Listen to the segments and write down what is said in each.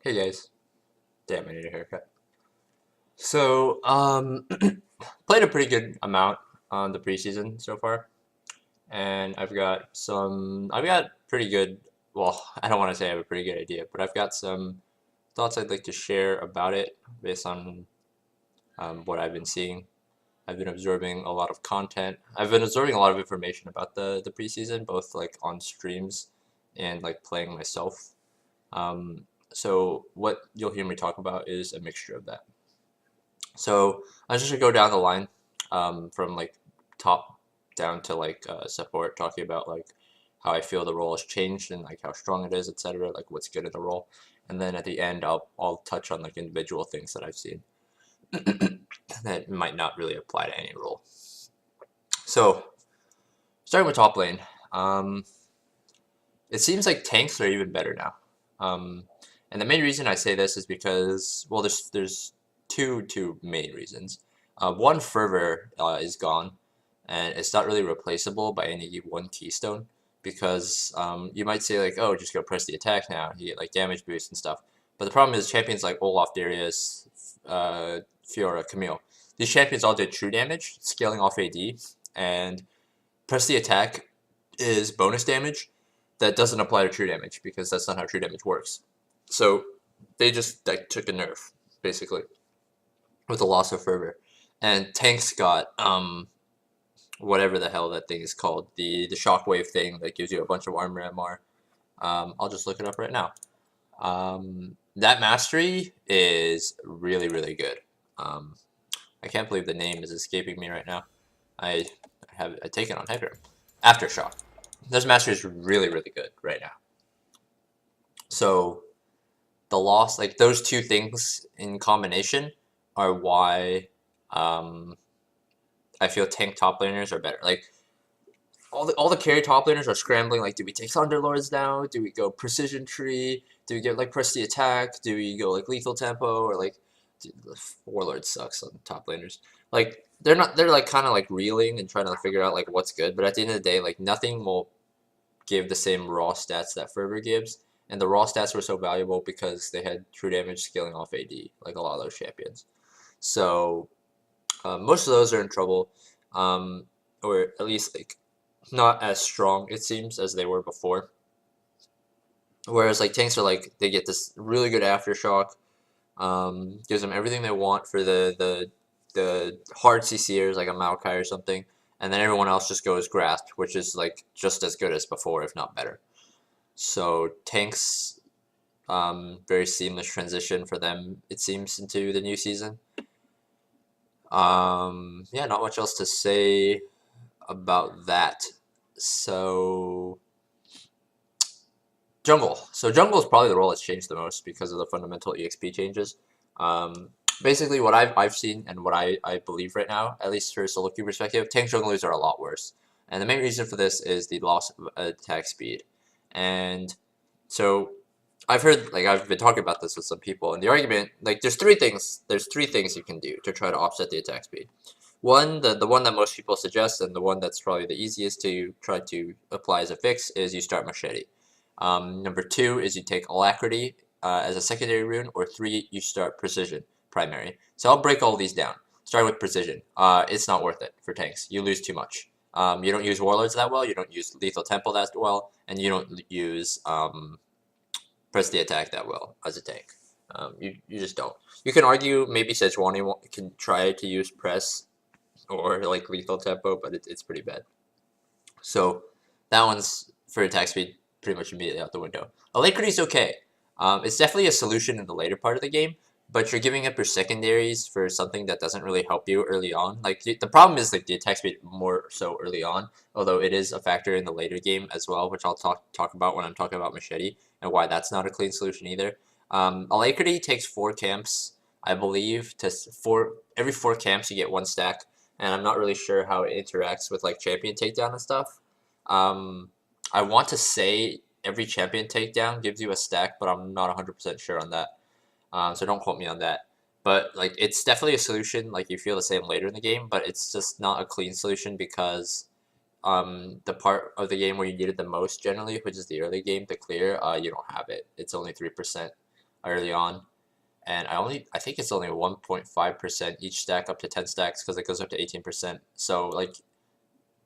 Hey guys. Damn, I need a haircut. So, played a pretty good amount on the preseason so far, and I've got pretty good, well, I don't want to say I have a pretty good idea, but I've got some thoughts I'd like to share about it based on what I've been seeing. I've been absorbing a lot of content. I've been absorbing a lot of information about the preseason, both like on streams and like playing myself. So what you'll hear me talk about is a mixture of that. So I just gonna go down the line, from like top down to like support, talking about like how I feel the role has changed and like how strong it is, etc. Like what's good in the role, and then at the end I'll touch on like individual things that I've seen that might not really apply to any role. So starting with top lane, um, it seems like tanks are even better now. Um, and the main reason I say this is because, well, there's two main reasons. One, fervor is gone, and it's not really replaceable by any one keystone because you might say like, oh, just go press the attack now. You get like damage boost and stuff. But the problem is champions like Olaf, Darius, Fiora, Camille. These champions all did true damage, scaling off AD, and press the attack is bonus damage that doesn't apply to true damage because that's not how true damage works. So they just like took a nerf basically with the loss of fervor, and tanks got whatever the hell that thing is called, the shockwave thing that gives you a bunch of armor MR. I'll just look it up right now. That mastery is really good. I can't believe the name is escaping me right now. I take it on Hyper. Aftershock. This mastery is really good right now. So the loss, like those two things in combination, are why I feel tank top laners are better. Like all the carry top laners are scrambling. Like, do we take Thunderlords now? Do we go precision tree? Do we get like press the attack? Do we go like lethal tempo or like dude, Warlord sucks on top laners. Like they're not. They're like kind of like reeling and trying to figure out like what's good. But at the end of the day, like nothing will give the same raw stats that Fervor gives. And the raw stats were so valuable because they had true damage scaling off AD, like a lot of those champions. So most of those are in trouble, or at least like not as strong it seems as they were before. Whereas like tanks are like they get this really good aftershock, gives them everything they want for the hard CCers like a Maokai or something, and then everyone else just goes grasp, which is like just as good as before, if not better. So tanks, very seamless transition for them it seems into the new season. Yeah, not much else to say about that. So jungle. So jungle is probably the role that's changed the most because of the fundamental EXP changes. Um, basically, what I've seen and what I believe right now, at least for a solo queue perspective, tank junglers are a lot worse. And the main reason for this is the loss of attack speed. And so I've heard, like, I've been talking about this with some people, and the argument, like, there's three things you can do to try to offset the attack speed. One, the one that most people suggest, and the one that's probably the easiest to try to apply as a fix, is you start Machete. Number two is you take Alacrity as a secondary rune, or three, you start Precision primary. So I'll break all these down. Starting with Precision. It's not worth it for tanks. You lose too much. You don't use Warlords that well, you don't use Lethal Temple that well, and you don't use press the attack that well as a tank. You just don't. You can argue maybe Sejuani can try to use press or like lethal tempo, but it's pretty bad. So that one's for attack speed pretty much immediately out the window. Alacrity's okay. It's definitely a solution in the later part of the game, but you're giving up your secondaries for something that doesn't really help you early on. Like the problem is like the attack speed more so early on, although it is a factor in the later game as well, which I'll talk about when I'm talking about Machete and why that's not a clean solution either. Alacrity takes 4 camps, I believe, to every 4 camps you get 1 stack, and I'm not really sure how it interacts with like champion takedown and stuff. I want to say every champion takedown gives you a stack, but I'm not 100% sure on that. So don't quote me on that. But like it's definitely a solution. Like you feel the same later in the game, but it's just not a clean solution because the part of the game where you need it the most generally, which is the early game to clear, you don't have it. It's only 3%. early on, and I think it's only 1.5% each stack up to 10 stacks because it goes up to 18%. So like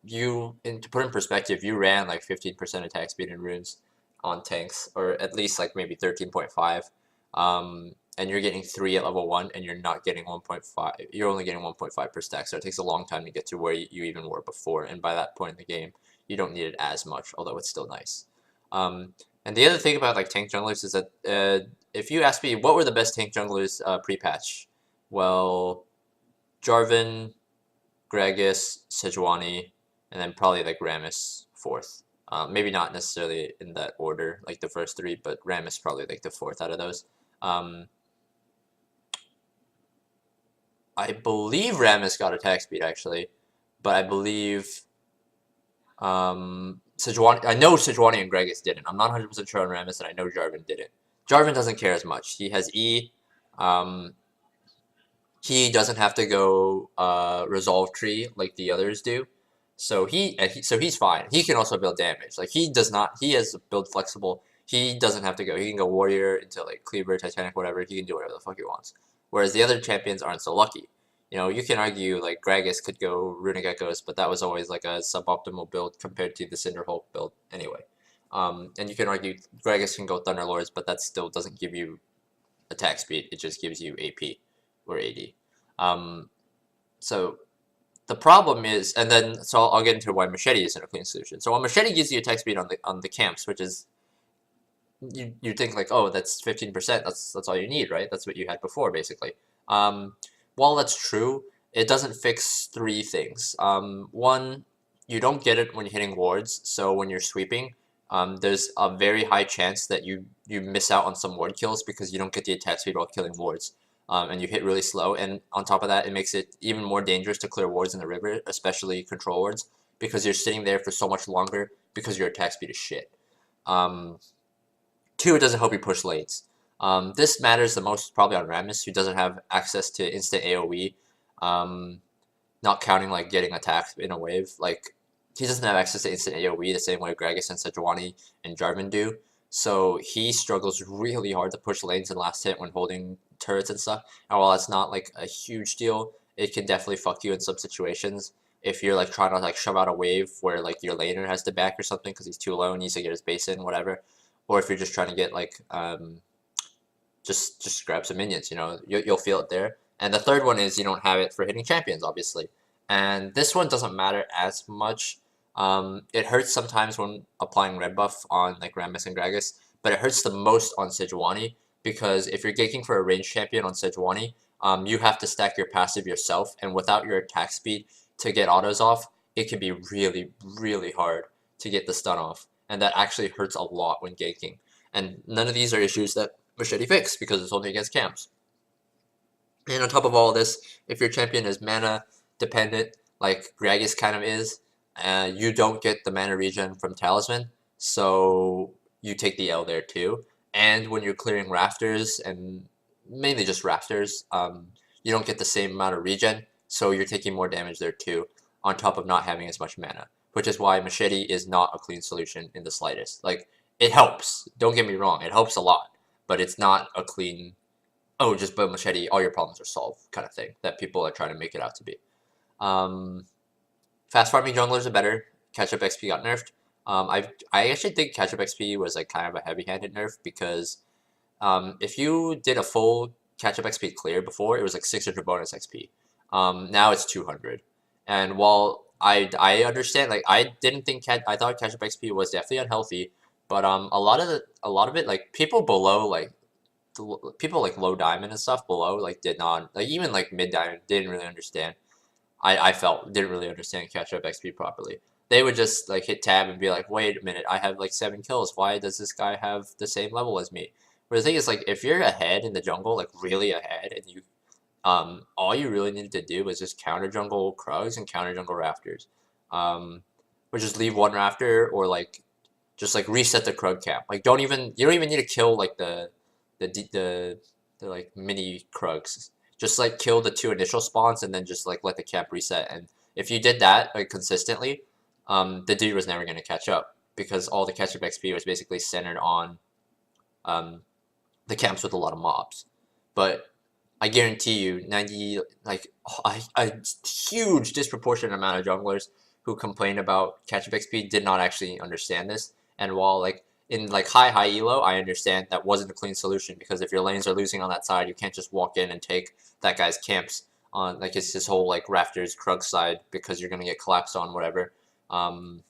to put in perspective, you ran like 15% attack speed in runes on tanks, or at least like maybe 13.5. And you're getting 3 at level 1, and you're not getting 1.5. You're only getting 1.5 per stack, so it takes a long time to get to where you even were before. And by that point in the game, you don't need it as much, although it's still nice. And the other thing about like tank junglers is that if you ask me what were the best tank junglers pre-patch, well, Jarvan, Gragas, Sejuani, and then probably like Rammus fourth. Maybe not necessarily in that order, like the first 3, but Rammus probably like the 4th out of those. I believe Rammus got attack speed actually, but I believe Sejuani. I know Sejuani and Gragas didn't. I'm not 100% sure on Rammus, and I know Jarvan didn't. Jarvan doesn't care as much. He has E. He doesn't have to go resolve tree like the others do, so he's fine. He can also build damage. Like he does not. He has build flexible. He doesn't have to go. He can go warrior into like Cleaver, Titanic, whatever. He can do whatever the fuck he wants. Whereas the other champions aren't so lucky. You know, you can argue like Gragas could go Runic Echoes, but that was always like a suboptimal build compared to the Cinderhulk build anyway. And you can argue Gragas can go Thunderlords, but that still doesn't give you attack speed. It just gives you AP or AD. So the problem is, and then so I'll get into why Machete isn't a clean solution. So while Machete gives you attack speed on the camps, which is you think like, oh, that's 15%. That's all you need, right? That's what you had before, basically. While that's true, it doesn't fix 3 things. One, you don't get it when you're hitting wards. So when you're sweeping, there's a very high chance that you miss out on some ward kills because you don't get the attack speed while killing wards. And you hit really slow, and on top of that, it makes it even more dangerous to clear wards in the river, especially control wards, because you're sitting there for so much longer because your attack speed is shit. 2, it doesn't help you push lanes. This matters the most probably on Rammus, who doesn't have access to instant AoE, not counting like getting attacked in a wave. Like he doesn't have access to instant AoE the same way Gragas and Sejuani and Jarvan do. So he struggles really hard to push lanes in last hit when holding turrets and stuff. And while it's not like a huge deal, it can definitely fuck you in some situations. If you're like trying to like shove out a wave where like your laner has to back or something because he's too low and needs to get his base in, whatever. Or if you're just trying to get like just grab some minions, you know, you'll feel it there. And the third one is you don't have it for hitting champions, obviously. And this one doesn't matter as much. It hurts sometimes when applying red buff on like Rammus and Gragas, but it hurts the most on Sejuani because if you're ganking for a ranged champion on Sejuani, you have to stack your passive yourself, and without your attack speed to get autos off, it can be really, really hard to get the stun off, and that actually hurts a lot when ganking. And none of these are issues that Machete fixed because it's only against camps. And on top of all this, if your champion is mana dependent, like Gragas kind of is, you don't get the mana regen from Talisman, so you take the L there too. And when you're clearing rafters, and mainly just rafters, you don't get the same amount of regen, so you're taking more damage there too, on top of not having as much mana. Which is why Machete is not a clean solution in the slightest. Like, it helps, don't get me wrong, it helps a lot, but it's not a clean, oh, just build Machete, all your problems are solved kind of thing that people are trying to make it out to be. Fast farming junglers are better. Catchup XP got nerfed. I actually think Catchup XP was like kind of a heavy-handed nerf because if you did a full Catchup XP clear before, it was like 600 bonus XP. Now it's 200. And while I understand, like I didn't think I thought Catchup XP was definitely unhealthy, but a lot of it like people below like people like low diamond and stuff below like did not, like even like mid diamond didn't really understand. I felt didn't really understand catch-up XP properly. They would just like hit tab and be like, wait a minute, I have like 7 kills. Why does this guy have the same level as me? But the thing is, like, if you're ahead in the jungle, like really ahead, and you all you really needed to do was just counter jungle Krugs and counter jungle Rafters. Or just leave one Rafter, or like just like reset the Krug camp. Like you don't even need to kill like the like mini Krugs. Just like kill the 2 initial spawns and then just like let the camp reset. And if you did that like consistently, the dude was never going to catch up because all the catch up XP was basically centered on the camps with a lot of mobs. But I guarantee you, a huge disproportionate amount of junglers who complain about catch-up XP did not actually understand this. And while like in like high elo, I understand that wasn't a clean solution, because if your lanes are losing on that side, you can't just walk in and take that guy's camps on like his whole like rafters Krug side, because you're gonna get collapsed on whatever. And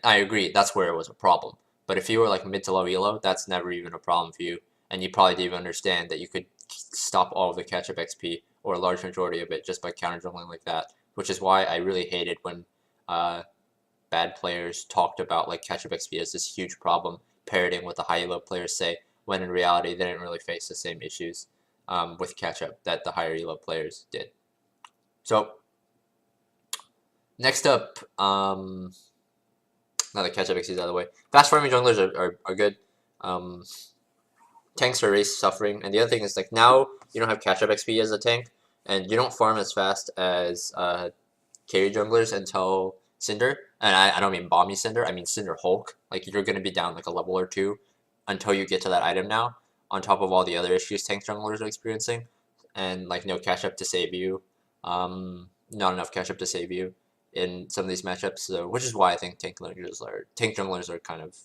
I agree, that's where it was a problem. But if you were like mid to low elo, that's never even a problem for you, and you probably didn't even understand that you could stop all of the catch-up XP, or a large majority of it, just by counter-jungling like that, which is why I really hated when bad players talked about like catch-up XP as this huge problem, parroting what the high elo players say, when in reality they didn't really face the same issues with catch-up that the higher elo players did. So next up, now that catch-up XP is out of the way, fast farming junglers are good. Tanks are already suffering, and the other thing is like now you don't have catch-up XP as a tank, and you don't farm as fast as carry junglers until Cinder, and I don't mean Bomby Cinder, I mean Cinder Hulk. Like you're gonna be down like a level or two until you get to that item now, on top of all the other issues tank junglers are experiencing, and like no catch-up to save you, not enough catch-up to save you in some of these matchups. So which is why I think tank junglers are kind of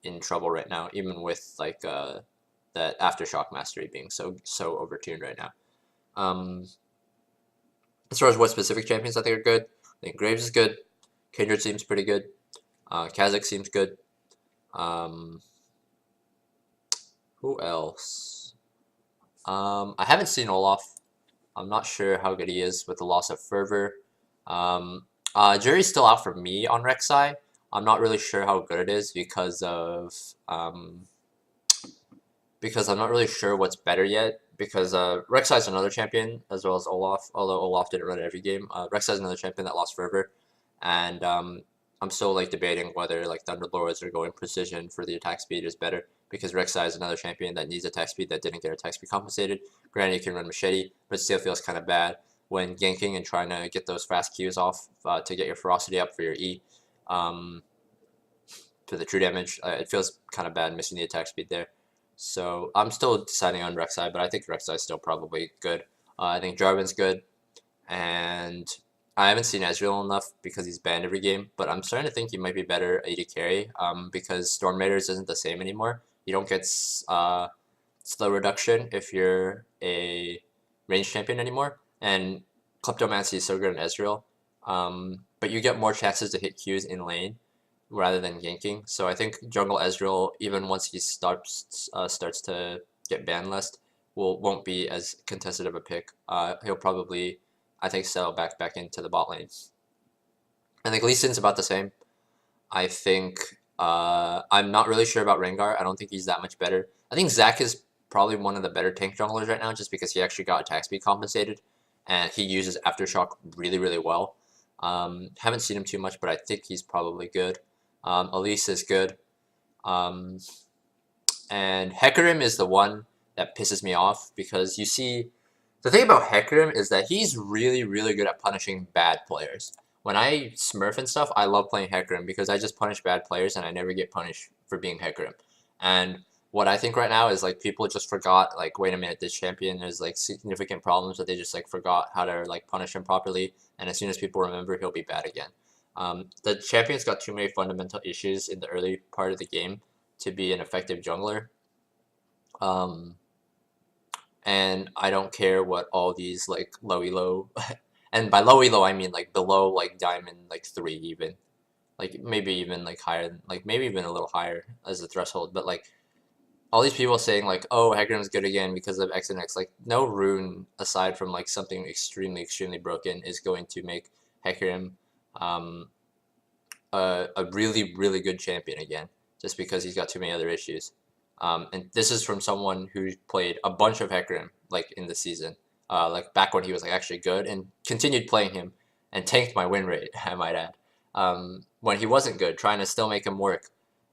in trouble right now, even with like that Aftershock Mastery being so overtuned right now. As far as what specific champions I think are good, I think Graves is good. Kindred seems pretty good. Kha'Zix seems good. Who else? I haven't seen Olaf. I'm not sure how good he is with the loss of Fervor. Jury's still out for me on Rek'Sai. I'm not really sure how good it is because I'm not really sure what's better yet. Because Rek'Sai's another champion as well as Olaf, although Olaf didn't run it every game. Rek'Sai's another champion that lost Fervor, and I'm still like debating whether like Thunderlords or going Precision for the attack speed is better, because Rek'Sai is another champion that needs attack speed that didn't get attack speed compensated. Granted, you can run Machete, but it still feels kind of bad when ganking and trying to get those fast Qs off to get your ferocity up for your E. To the true damage, it feels kind of bad missing the attack speed there. So I'm still deciding on Rek'Sai, but I think Rek'Sai is still probably good. I think Jarvan's good, and I haven't seen Ezreal enough because he's banned every game, but I'm starting to think he might be better AD carry because Storm Raiders isn't the same anymore. You don't get slow reduction if you're a range champion anymore, and Kleptomancy is so good in Ezreal, but you get more chances to hit Qs in lane rather than ganking. So I think jungle Ezreal, even once he starts to get ban list, won't be as contested of a pick. He'll probably, I think, settle back into the bot lane. I think Lee Sin's about the same. I think I'm not really sure about Rengar. I don't think he's that much better. I think Zac is probably one of the better tank junglers right now, just because he actually got attack speed compensated, and he uses Aftershock really well. Haven't seen him too much, but I think he's probably good. Elise is good. And Hecarim is the one that pisses me off, because you see, the thing about Hecarim is that he's really good at punishing bad players. When I smurf and stuff, I love playing Hecarim because I just punish bad players and I never get punished for being Hecarim. And what I think right now is like people just forgot, like, wait a minute, this champion has like significant problems, that they just like forgot how to like punish him properly, and as soon as people remember, he'll be bad again. The champion's got too many fundamental issues in the early part of the game to be an effective jungler. And I don't care what all these like low elo, and by low elo I mean like below like diamond like 3 even, like maybe even like higher, like maybe even a little higher as a threshold, but like all these people saying like, oh, Hecarim's good again because of X and X, like no rune aside from like something extremely broken is going to make Hecarim a really good champion again, just because he's got too many other issues. And this is from someone who played a bunch of Hecarim like in the season, like back when he was like actually good, and continued playing him and tanked my win rate, I might add. When he wasn't good, trying to still make him work.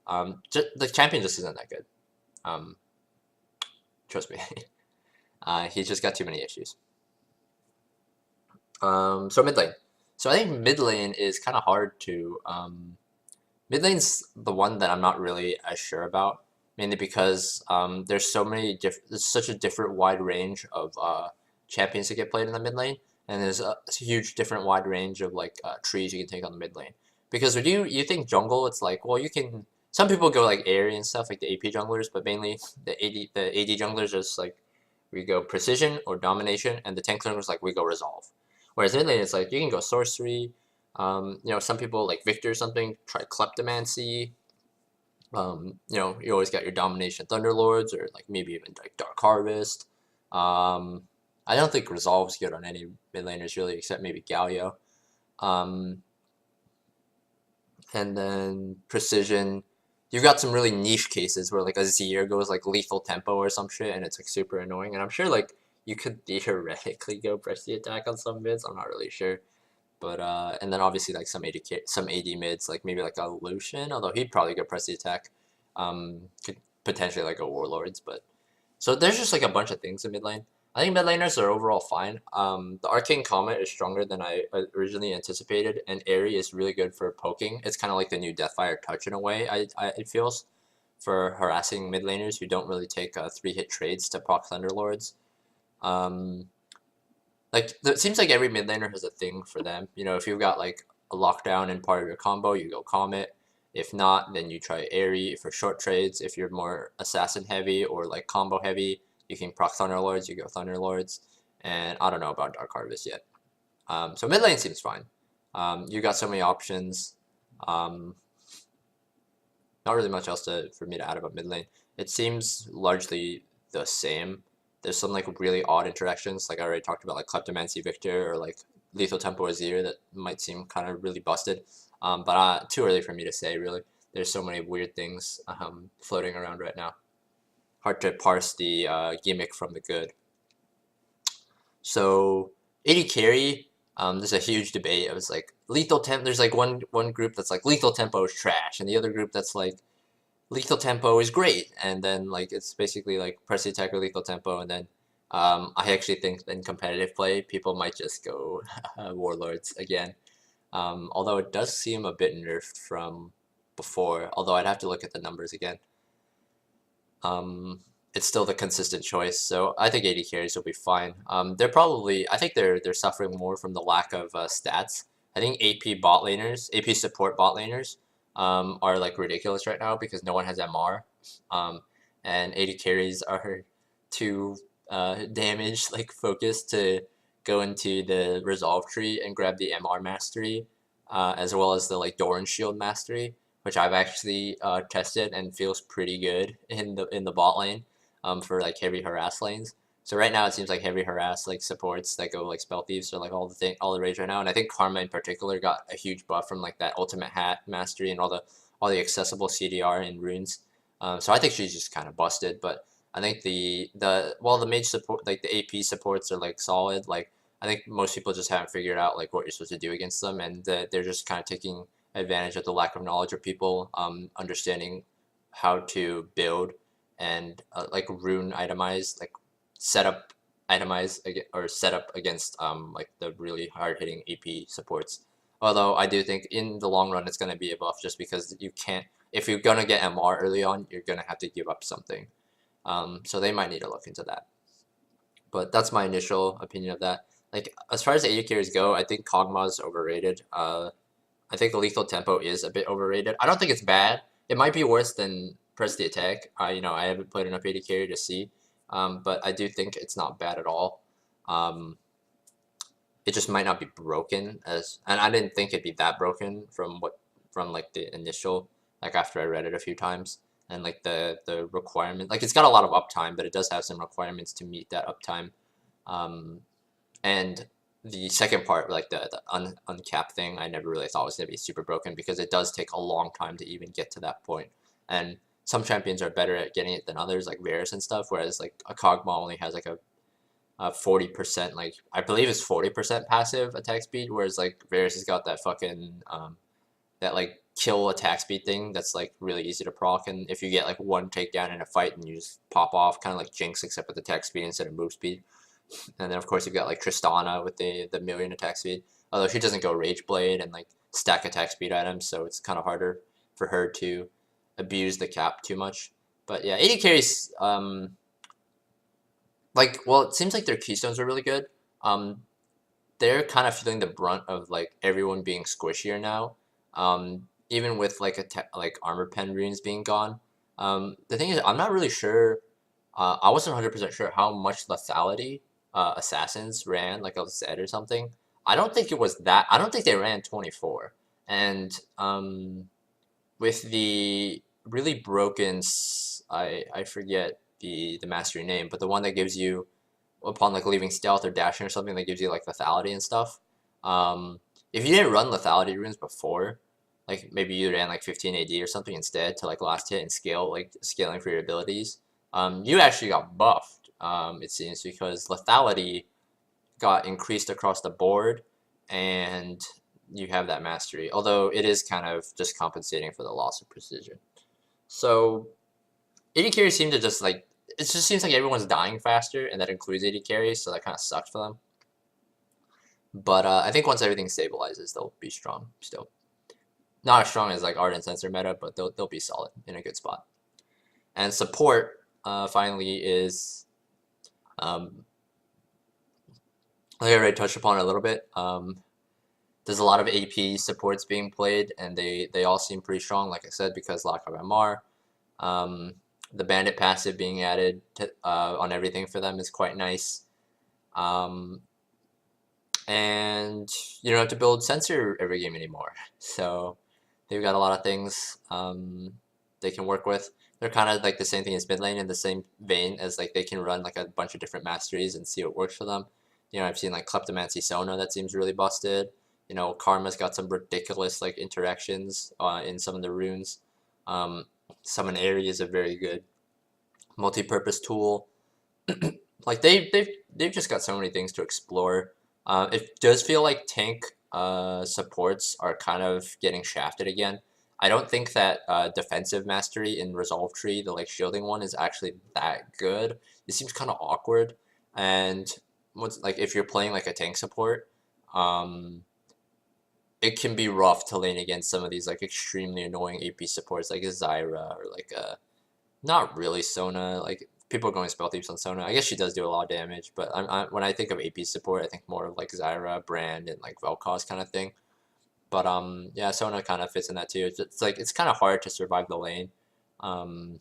The champion just isn't that good. Trust me. He's just got too many issues. So mid lane. So I think mid lane is kind of hard to. Mid lane's the one that I'm not really as sure about. mainly because there's such a different wide range of champions that get played in the mid lane, and there's a huge different wide range of like trees you can take on the mid lane. Because when you think jungle, it's like, well, you can. Some people go like Aria and stuff, like the AP junglers, but mainly the AD junglers just like we go precision or domination, and the tank junglers like we go resolve. Whereas mid lane, it's like you can go sorcery. Some people like Victor or something try kleptomancy. You always got your domination Thunderlords or like maybe even like Dark Harvest. I don't think resolve's good on any mid laners really, except maybe Galio. Um, and then precision. You've got some really niche cases where like a Azir goes like lethal tempo or some shit, and it's like super annoying. And I'm sure like you could theoretically go press the attack on some mids. I'm not really sure. But and then obviously like some AD mids, like maybe like a Lucian, although he'd probably go press the attack. Could potentially like go Warlords, but so there's just like a bunch of things in mid lane. I think mid laners are overall fine. The Arcane Comet is stronger than I originally anticipated, and Aria is really good for poking. It's kind of like the new Deathfire Touch in a way. It feels for harassing mid laners who don't really take 3-hit trades to proc Thunderlords. Um, it seems like every mid laner has a thing for them. If you've got like a lockdown in part of your combo, you go Comet. If not, then you try Aerie for short trades. If you're more assassin heavy or like combo heavy, you can proc Thunderlords, you go Thunderlords. And I don't know about Dark Harvest yet. So mid lane seems fine. You got so many options. Not really much else for me to add about mid lane. It seems largely the same. There's some like really odd interactions, like I already talked about, like Kleptomancy Victor or like Lethal Tempo Azir that might seem kind of really busted. But too early for me to say, really. There's so many weird things floating around right now. Hard to parse the gimmick from the good. So, AD carry, there's a huge debate. It was like lethal temp. There's like one group that's like lethal tempo is trash, and the other group that's like lethal tempo is great. And then like it's basically like press the attack or lethal tempo, and then I actually think in competitive play, people might just go Warlords again. Although it does seem a bit nerfed from before, although I'd have to look at the numbers again. It's still the consistent choice, so I think AD carries will be fine. I think they're suffering more from the lack of stats. I think AP support bot laners, are like ridiculous right now because no one has MR, and AD carries are too damage like focused to go into the resolve tree and grab the MR mastery, as well as the like Doran shield mastery, which I've actually tested and feels pretty good in the bot lane, for like heavy harass lanes. So right now it seems like heavy harass like supports that go like spell thieves are like all the rage right now, and I think Karma in particular got a huge buff from like that ultimate hat mastery and all the accessible CDR and runes. So I think she's just kind of busted, but I think the mage support, like the AP supports are like solid. Like I think most people just haven't figured out like what you're supposed to do against them, and they're just kind of taking advantage of the lack of knowledge of people understanding how to build and like rune itemize, like setup itemize or setup against like the really hard hitting AP supports. Although I do think in the long run it's going to be a buff just because you can't, if you're going to get MR early on, you're going to have to give up something. So they might need to look into that. But that's my initial opinion of that. Like as far as AD carries go, I think Kog'Maw is overrated. I think the lethal tempo is a bit overrated. I don't think it's bad. It might be worse than press the attack. I haven't played enough AD carry to see, but I do think it's not bad at all. It just might not be broken and I didn't think it'd be that broken from like the initial, like after I read it a few times, and like the requirement, like it's got a lot of uptime, but it does have some requirements to meet that uptime, and the second part, like the uncap thing, I never really thought was going to be super broken because it does take a long time to even get to that point. And some champions are better at getting it than others, like Varus and stuff, whereas like a Kog'Maw only has like a 40%, like I believe it's 40% passive attack speed, whereas like Varus has got that fucking that like kill attack speed thing that's like really easy to proc, and if you get like one takedown in a fight and you just pop off, kind of like Jinx except with attack speed instead of move speed. And then of course you've got like Tristana with the million attack speed, although she doesn't go Rage Blade and like stack attack speed items, so it's kind of harder for her to abuse the cap too much. But yeah, AD carries, like, well, it seems like their keystones are really good. They're kind of feeling the brunt of like everyone being squishier now. Even with like like armor pen runes being gone. The thing is, I'm not really sure. I wasn't 100% sure how much lethality assassins ran, like I said or something. I don't think it was that. I don't think they ran 24. And with the really broken, I forget the mastery name, but the one that gives you upon like leaving stealth or dashing or something that gives you like lethality and stuff. If you didn't run lethality runes before, like maybe you ran like 15 AD or something instead to like last hit and scale, like scaling for your abilities, you actually got buffed. It seems because lethality got increased across the board, and you have that mastery. Although it is kind of just compensating for the loss of precision. So AD carries seem to just like it just seems like everyone's dying faster, and that includes AD carries, so that kind of sucked for them. But I think once everything stabilizes, they'll be strong still. Not as strong as like Ardent Sensor meta, but they'll be solid in a good spot. And support finally is, like I already touched upon it a little bit. There's a lot of AP supports being played, and they all seem pretty strong, like I said, because lack of MR. The bandit passive being added to, on everything for them is quite nice. And you don't have to build sensor every game anymore. So they've got a lot of things they can work with. They're kind of like the same thing as mid lane in the same vein as like they can run like a bunch of different masteries and see what works for them. You know, I've seen like Kleptomancy Sona that seems really busted. You know, Karma's got some ridiculous like interactions in some of the runes. Summon Aria is a very good multi-purpose tool. Like they've just got so many things to explore. It does feel like tank supports are kind of getting shafted again. I don't think that defensive mastery in Resolve Tree, the like shielding one, is actually that good. It seems kind of awkward, and what's like if you're playing like a tank support, it can be rough to lane against some of these like extremely annoying AP supports like a Zyra or like a not really Sona. Like people are going spell thieves on Sona. I guess she does do a lot of damage, but when I think of AP support, I think more of like Zyra, Brand, and like Vel'Koz kind of thing. But yeah, Sona kind of fits in that too. It's like it's kind of hard to survive the lane. Kind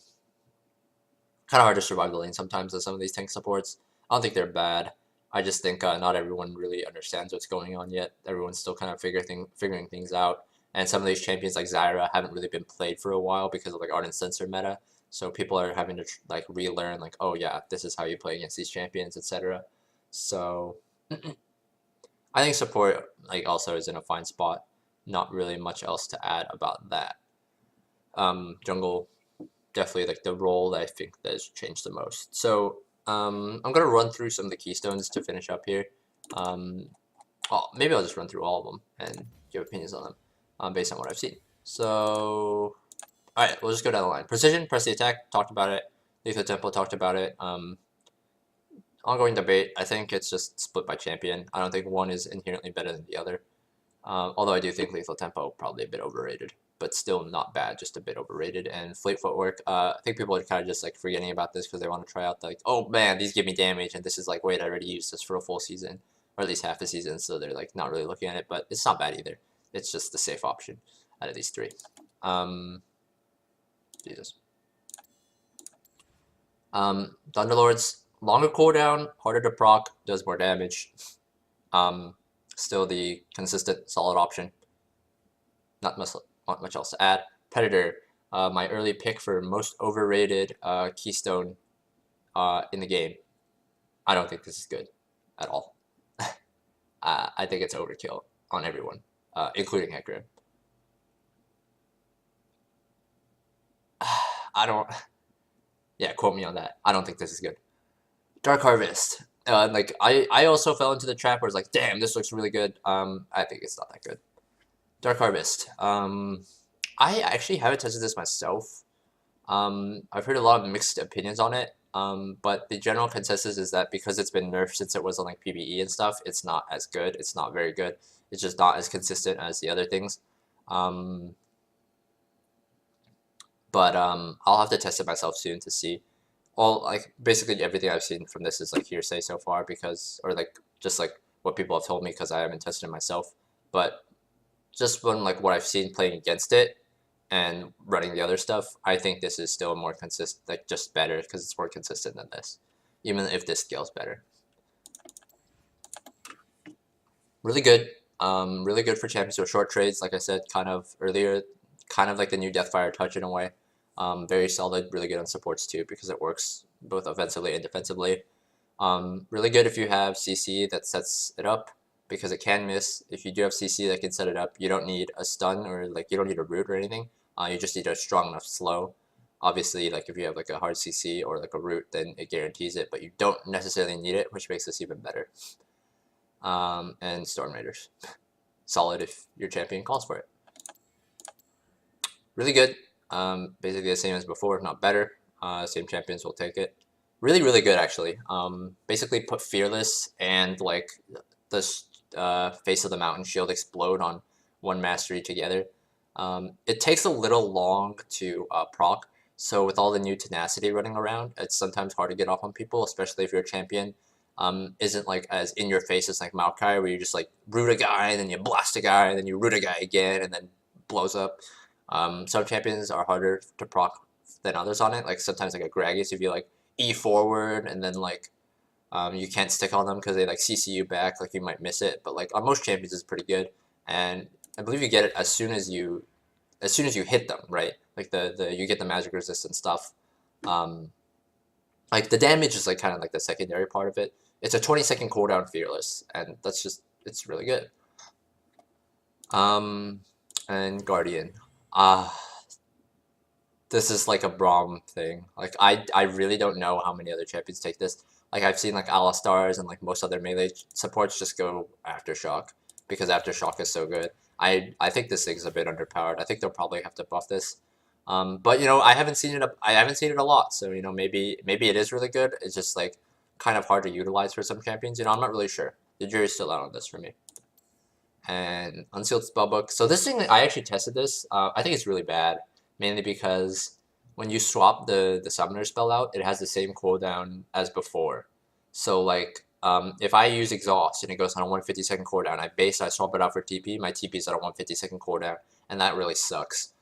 of hard to survive the lane sometimes with some of these tank supports. I don't think they're bad. I just think not everyone really understands what's going on yet. Everyone's still kind of figuring things out. And some of these champions like Zyra haven't really been played for a while because of like Ardent Sensor meta. So people are having to like relearn like, oh yeah, this is how you play against these champions, etc. So I think support like also is in a fine spot. Not really much else to add about that. Jungle definitely like the role that I think that has changed the most. So I'm gonna run through some of the keystones to finish up here. Maybe I'll just run through all of them and give opinions on them based on what I've seen. So all right, we'll just go down the line. Precision, press the attack, talked about it. Lethal Tempo, talked about it. Ongoing debate, I think it's just split by champion. I don't think one is inherently better than the other. Although I do think Lethal Tempo probably a bit overrated, but still not bad, just a bit overrated. And Fleet Footwork, I think people are kind of just like forgetting about this because they want to try out like, oh man, these give me damage, and this is like, wait, I already used this for a full season, or at least half the season, so they're like not really looking at it, but it's not bad either. It's just the safe option out of these three. Jesus. Thunderlords, longer cooldown, harder to proc, does more damage. Still the consistent, solid option. Not much else to add. Predator, my early pick for most overrated keystone in the game. I don't think this is good at all. I think it's overkill on everyone, including Hecarim. I don't. Yeah, quote me on that. I don't think this is good. Dark Harvest. Like I also fell into the trap where it's like, damn, this looks really good. I think it's not that good. Dark Harvest. I actually haven't tested this myself. I've heard a lot of mixed opinions on it. But the general consensus is that because it's been nerfed since it was on like PvE and stuff, it's not as good. It's not very good. It's just not as consistent as the other things. but I'll have to test it myself soon to see. All like basically everything I've seen from this is like hearsay so far because, or like just like what people have told me because I haven't tested it myself. But just from like what I've seen playing against it and running the other stuff, I think this is still more consistent, like just better because it's more consistent than this, even if this scales better. Really good. Really good for champions with short trades, like I said kind of earlier, kind of like the new Deathfire touch in a way. Very solid, really good on supports too because it works both offensively and defensively. Really good if you have CC that sets it up because it can miss. If you do have CC that can set it up, you don't need a stun or like you don't need a root or anything. You just need a strong enough slow. Obviously, like if you have like a hard CC or like a root, then it guarantees it, but you don't necessarily need it, which makes this even better. And Storm Raiders. Solid if your champion calls for it. Really good. Basically the same as before, if not better. Same champions will take it. Really, really good actually. Basically put Fearless and like the Face of the Mountain Shield Explode on one mastery together. It takes a little long to proc, so with all the new tenacity running around, it's sometimes hard to get off on people, especially if your champion isn't like as in your face as like Maokai, where you just like root a guy and then you blast a guy and then you root a guy again and then blows up. Some champions are harder to proc than others on it. Like sometimes like a Gragas, if you like E forward and then like you can't stick on them because they like CC you back, like you might miss it. But like on most champions, it's pretty good, and I believe you get it as soon as you hit them, right? Like the you get the magic resistant stuff. Like the damage is like kind of like the secondary part of it. It's a 20-second cooldown Fearless, and that's just it's really good. And Guardian. This is like a Braum thing. Like I really don't know how many other champions take this. Like I've seen like Alastars and like most other melee supports just go Aftershock because Aftershock is so good. I think this thing's a bit underpowered. I think they'll probably have to buff this. But you know I haven't seen it. I haven't seen it a lot. So you know maybe it is really good. It's just like kind of hard to utilize for some champions. You know I'm not really sure. The jury's still out on this for me. And Unsealed Spellbook. So this thing, I actually tested this. I think it's really bad, mainly because when you swap the Summoner spell out, it has the same cooldown as before. So like, if I use Exhaust and it goes on a 150-second cooldown, I swap it out for TP, my TP is at a 150-second cooldown, and that really sucks.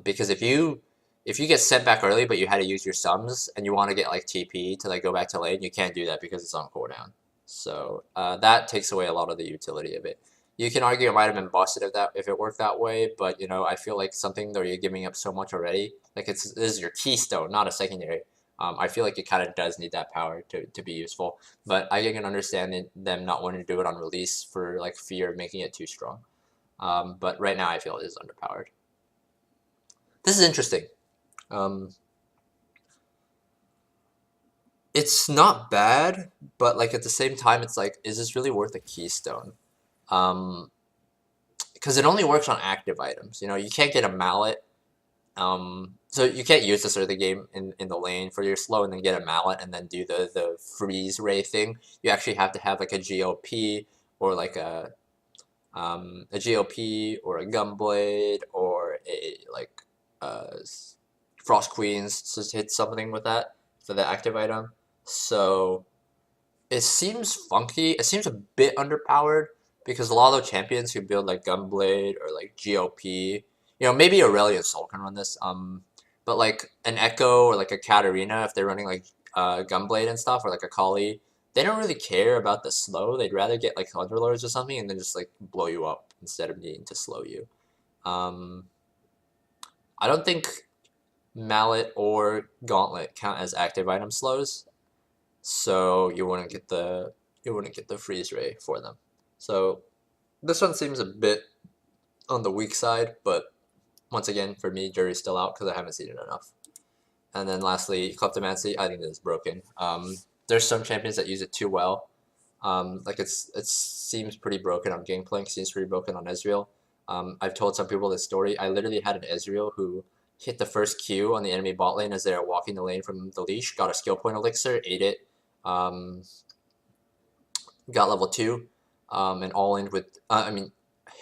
Because if you get sent back early, but you had to use your sums and you want to get like TP to like go back to lane, you can't do that because it's on cooldown. So that takes away a lot of the utility of it. You can argue it might have been busted if it worked that way, but you know I feel like something that you're giving up so much already, like this is your keystone, not a secondary. I feel like it kind of does need that power to be useful, but I can understand them not wanting to do it on release for like fear of making it too strong. But right now I feel it is underpowered. This is interesting. It's not bad, but like at the same time, it's like, is this really worth a keystone? Because it only works on active items. You know, you can't get a mallet. So you can't use this early game in the lane for your slow and then get a mallet and then do the freeze ray thing. You actually have to have like a GOP or like a GOP or a Gunblade or a like Frost Queens to hit something with that for the active item. So it seems funky. It seems a bit underpowered because a lot of the champions who build like Gunblade or like GOP, you know, maybe Aurelion Soul can run this. But like an Echo or like a Katarina, if they're running like Gunblade and stuff, or like a Kali, they don't really care about the slow. They'd rather get like Thunderlords or something and then just like blow you up instead of needing to slow you. I don't think Mallet or Gauntlet count as active item slows, so you wouldn't get the freeze ray for them. So this one seems a bit on the weak side, but once again, for me, jury's still out because I haven't seen it enough. And then lastly, Kleptomancy, I think this is broken. There's some champions that use it too well. Like it seems pretty broken on Gangplank, seems pretty broken on Ezreal. I've told some people this story. I literally had an Ezreal who hit the first Q on the enemy bot lane as they're walking the lane from the leash, got a skill point elixir, ate it, got level 2, and all in with,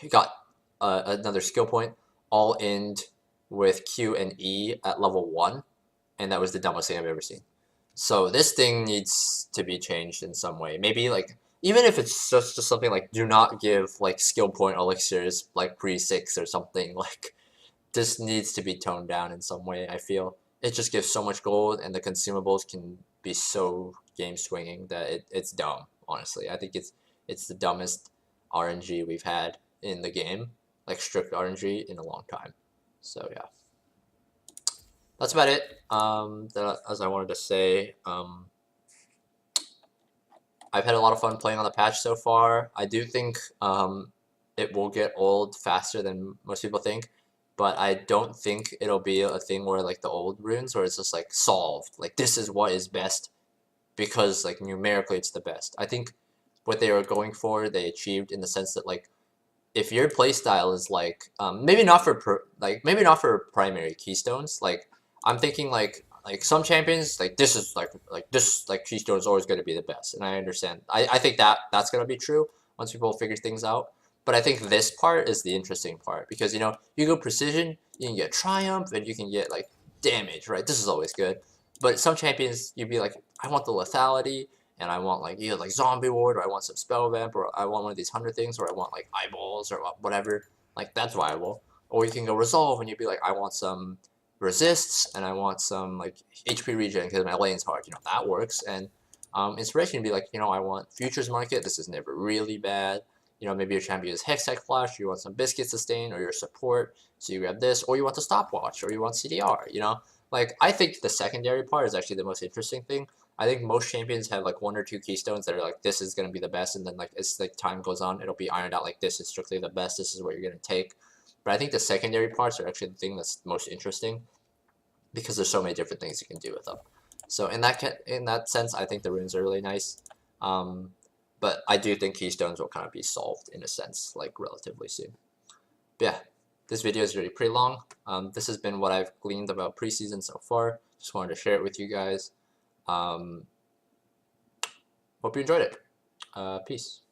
he got another skill point, all in with Q and E at level 1, and that was the dumbest thing I've ever seen. So this thing needs to be changed in some way. Maybe like, even if it's just something like, do not give like skill point elixirs like pre-6 or something, like this needs to be toned down in some way, I feel. It just gives so much gold, and the consumables can be so game swinging that it's dumb, honestly. I think it's the dumbest RNG we've had in the game, like strict RNG, in a long time. So yeah. That's about it. As I wanted to say, I've had a lot of fun playing on the patch so far. I do think it will get old faster than most people think, but I don't think it'll be a thing where like the old runes where it's just like solved. Like this is what is best because like numerically it's the best. I think what they were going for, they achieved in the sense that like if your playstyle is like maybe not for primary keystones, like I'm thinking like some champions like this is like keystone is always going to be the best, and I understand. I think that's going to be true once people figure things out. But I think this part is the interesting part because you know you go precision, you can get triumph, and you can get like damage, right? This is always good. But some champions you'd be like, I want the lethality, and I want like either like zombie ward, or I want some spell vamp, or I want one of these 100 things, or I want like eyeballs or whatever. Like that's viable. Or you can go resolve and you'd be like, I want some resists and I want some like HP regen because my lane's hard. You know that works. And inspiration would be like, you know, I want futures market. This is never really bad. You know, maybe your champion is hexflash. You want some biscuit sustain or your support, so you grab this, or you want the stopwatch, or you want CDR. You know, like I think the secondary part is actually the most interesting thing. I think most champions have like 1 or 2 keystones that are like, this is going to be the best, and then like as like time goes on, it'll be ironed out like this is strictly the best, this is what you're going to take. But I think the secondary parts are actually the thing that's most interesting because there's so many different things you can do with them. So in that sense, I think the runes are really nice. But I do think keystones will kind of be solved in a sense, like relatively soon. But yeah, this video is really pretty long. This has been what I've gleaned about preseason so far. Just wanted to share it with you guys. Hope you enjoyed it. Peace.